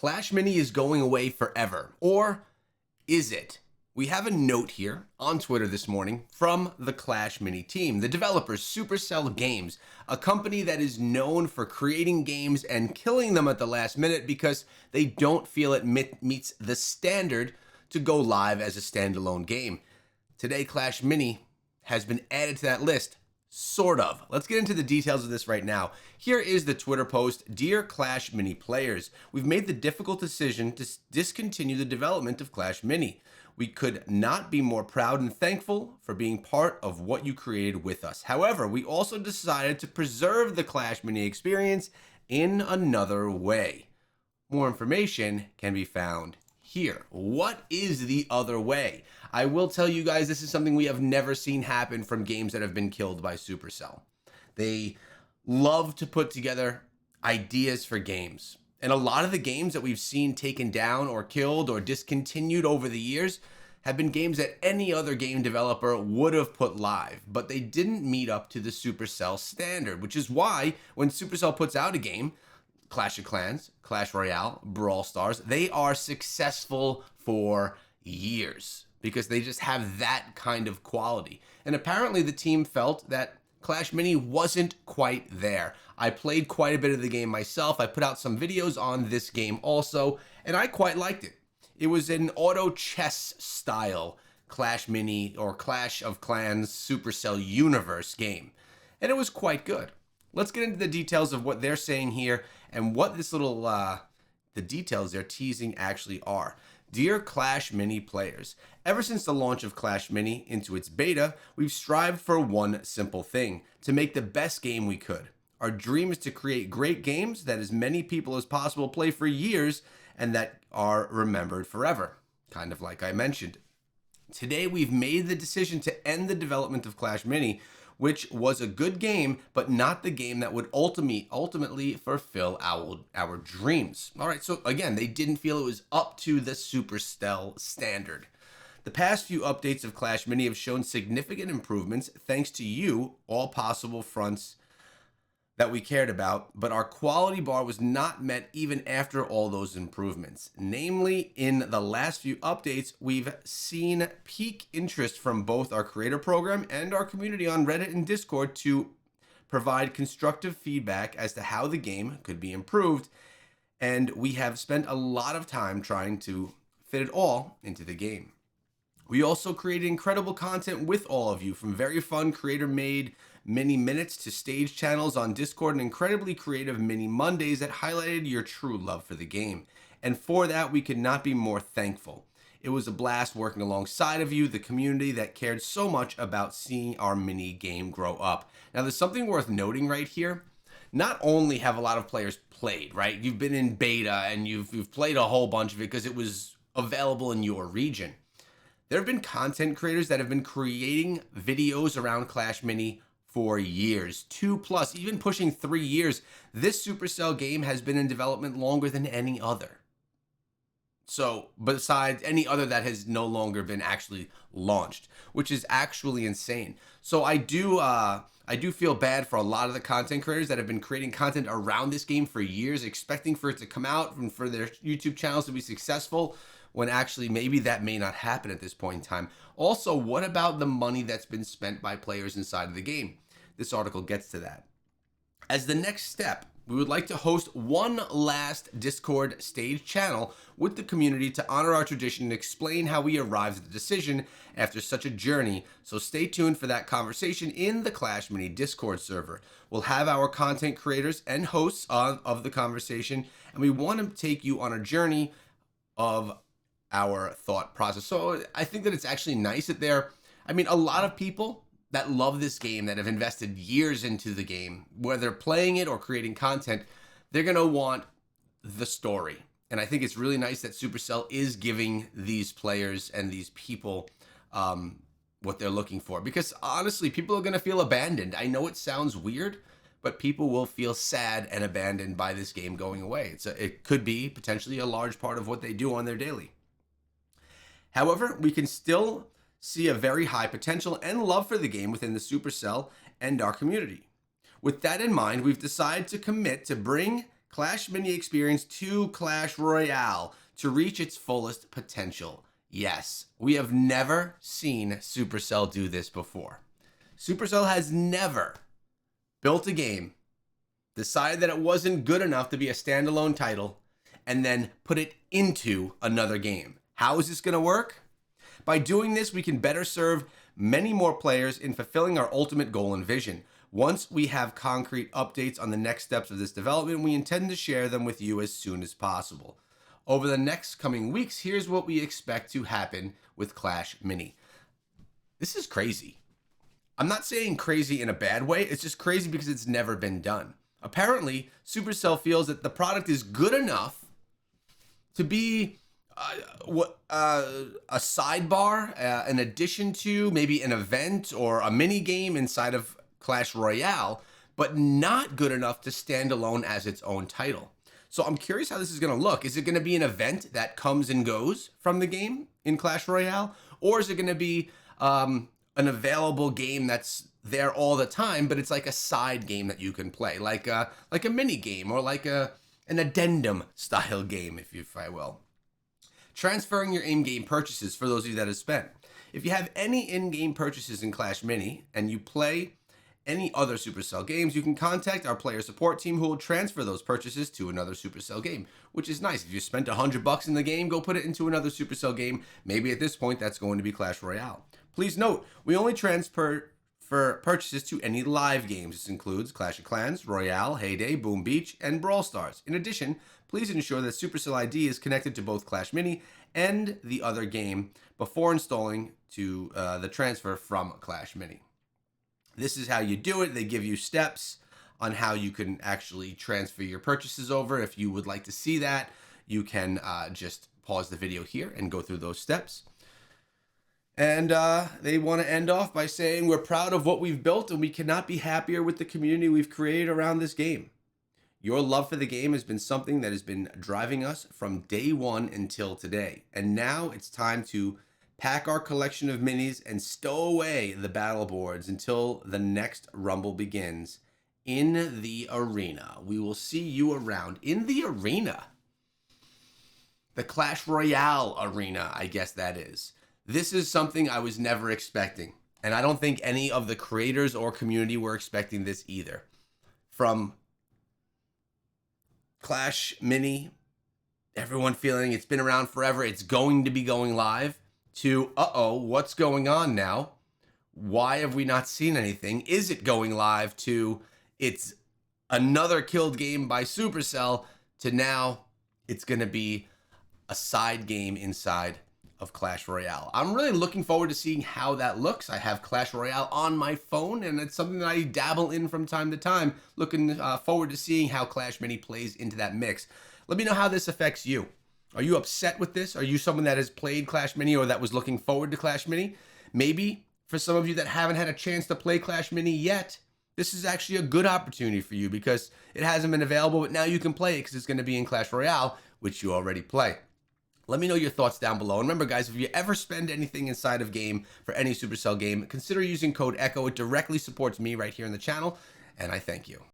Clash Mini is going away forever, or is it? We have a note here on Twitter this morning from the Clash Mini team, the developers Supercell Games, a company that is known for creating games and killing them at the last minute because they don't feel it meets the standard to go live as a standalone game. Today, Clash Mini has been added to that list. Sort of. Let's get into the details of this right now. Here is the Twitter post. Dear Clash Mini players, we've made the difficult decision to discontinue the development of Clash Mini. We could not be more proud and thankful for being part of what you created with us. However, we also decided to preserve the Clash Mini experience in another way. More information can be found here. What is the other way? I will tell you guys, this is something we have never seen happen from games that have been killed by Supercell. They love to put together ideas for games. And a lot of the games that we've seen taken down or killed or discontinued over the years have been games that any other game developer would have put live, but they didn't meet up to the Supercell standard, which is why when Supercell puts out a game, Clash of Clans, Clash Royale, Brawl Stars, they are successful for years because they just have that kind of quality. And apparently the team felt that Clash Mini wasn't quite there. I played quite a bit of the game myself. I put out some videos on this game also, and I quite liked it. It was an auto chess style Clash Mini or Clash of Clans Supercell universe game, and it was quite good. Let's get into the details of what they're saying here and what this little, the details they're teasing actually are. Dear Clash Mini players, ever since the launch of Clash Mini into its beta, we've strived for one simple thing, to make the best game we could. Our dream is to create great games that as many people as possible play for years and that are remembered forever, kind of like I mentioned. Today, we've made the decision to end the development of Clash Mini, which was a good game, but not the game that would ultimately fulfill our dreams. All right, so again, they didn't feel it was up to the Supercell standard. The past few updates of Clash Mini have shown significant improvements thanks to you, all possible fronts that we cared about, but our quality bar was not met even after all those improvements. Namely, in the last few updates, we've seen peak interest from both our creator program and our community on Reddit and Discord to provide constructive feedback as to how the game could be improved, and we have spent a lot of time trying to fit it all into the game. We also created incredible content with all of you, from very fun creator-made mini minutes to stage channels on Discord and incredibly creative mini Mondays that highlighted your true love for the game. And for that, we could not be more thankful. It was a blast working alongside of you, the community that cared so much about seeing our mini game grow up. Now, there's something worth noting right here. Not only have a lot of players played, right? You've been in beta and you've played a whole bunch of it because it was available in your region. There have been content creators that have been creating videos around Clash Mini for years, 2+, even pushing 3 years. This Supercell game has been in development longer than any other. So, besides any other that has no longer been actually launched, which is actually insane. So I do feel bad for a lot of the content creators that have been creating content around this game for years, expecting for it to come out and for their YouTube channels to be successful, when actually maybe that may not happen at this point in time. Also, what about the money that's been spent by players inside of the game? This article gets to that. As the next step, we would like to host one last Discord stage channel with the community to honor our tradition and explain how we arrived at the decision after such a journey. So stay tuned for that conversation in the Clash Mini Discord server. We'll have our content creators and hosts of the conversation, and we want to take you on a journey of our thought process. So I think that it's actually nice that a lot of people that love this game, that have invested years into the game, whether playing it or creating content, they're going to want the story. And I think it's really nice that Supercell is giving these players and these people what they're looking for. Because honestly, people are going to feel abandoned. I know it sounds weird, but people will feel sad and abandoned by this game going away. It could be potentially a large part of what they do on their daily. However, we can still see a very high potential and love for the game within the Supercell and our community. With that in mind, we've decided to commit to bring Clash Mini Experience to Clash Royale to reach its fullest potential. Yes, we have never seen Supercell do this before. Supercell has never built a game, decided that it wasn't good enough to be a standalone title, and then put it into another game. How is this going to work? By doing this, we can better serve many more players in fulfilling our ultimate goal and vision. Once we have concrete updates on the next steps of this development, we intend to share them with you as soon as possible. Over the next coming weeks, here's what we expect to happen with Clash Mini. This is crazy. I'm not saying crazy in a bad way, it's just crazy because it's never been done. Apparently, Supercell feels that the product is good enough to be a sidebar, an addition to maybe an event or a mini game inside of Clash Royale, but not good enough to stand alone as its own title. So I'm curious how this is going to look. Is it going to be an event that comes and goes from the game in Clash Royale? Or is it going to be an available game that's there all the time, but it's like a side game that you can play, like a mini game or like an addendum style game, if I will. Transferring your in-game purchases for those of you that have spent. If you have any in-game purchases in Clash Mini and you play any other Supercell games, you can contact our player support team who will transfer those purchases to another Supercell game, which is nice. If you spent $100 in the game, go put it into another Supercell game. Maybe at this point, that's going to be Clash Royale. Please note, we only transfer purchases to any live games. This includes Clash of Clans, Royale, Heyday, Boom Beach, and Brawl Stars. In addition, please ensure that Supercell ID is connected to both Clash Mini and the other game before installing to the transfer from Clash Mini. This is how you do it. They give you steps on how you can actually transfer your purchases over. If you would like to see that, you can just pause the video here and go through those steps. And they want to end off by saying, we're proud of what we've built and we cannot be happier with the community we've created around this game. Your love for the game has been something that has been driving us from day one until today. And now it's time to pack our collection of minis and stow away the battle boards until the next Rumble begins in the arena. We will see you around in the arena. The Clash Royale arena, I guess that is. This is something I was never expecting. And I don't think any of the creators or community were expecting this either. From Clash Mini, everyone feeling it's been around forever, it's going to be going live, to, what's going on now? Why have we not seen anything? Is it going live? To, it's another killed game by Supercell, to now it's going to be a side game inside of Clash Royale. I'm really looking forward to seeing how that looks. I have Clash Royale on my phone, and it's something that I dabble in from time to time. Looking forward to seeing how Clash Mini plays into that mix. Let me know how this affects you. Are you upset with this? Are you someone that has played Clash Mini or that was looking forward to Clash Mini? Maybe for some of you that haven't had a chance to play Clash Mini yet, this is actually a good opportunity for you because it hasn't been available, but now you can play it because it's going to be in Clash Royale, which you already play. Let me know your thoughts down below. And remember, guys, if you ever spend anything inside of game for any Supercell game, consider using code ECHO. It directly supports me right here on the channel, and I thank you.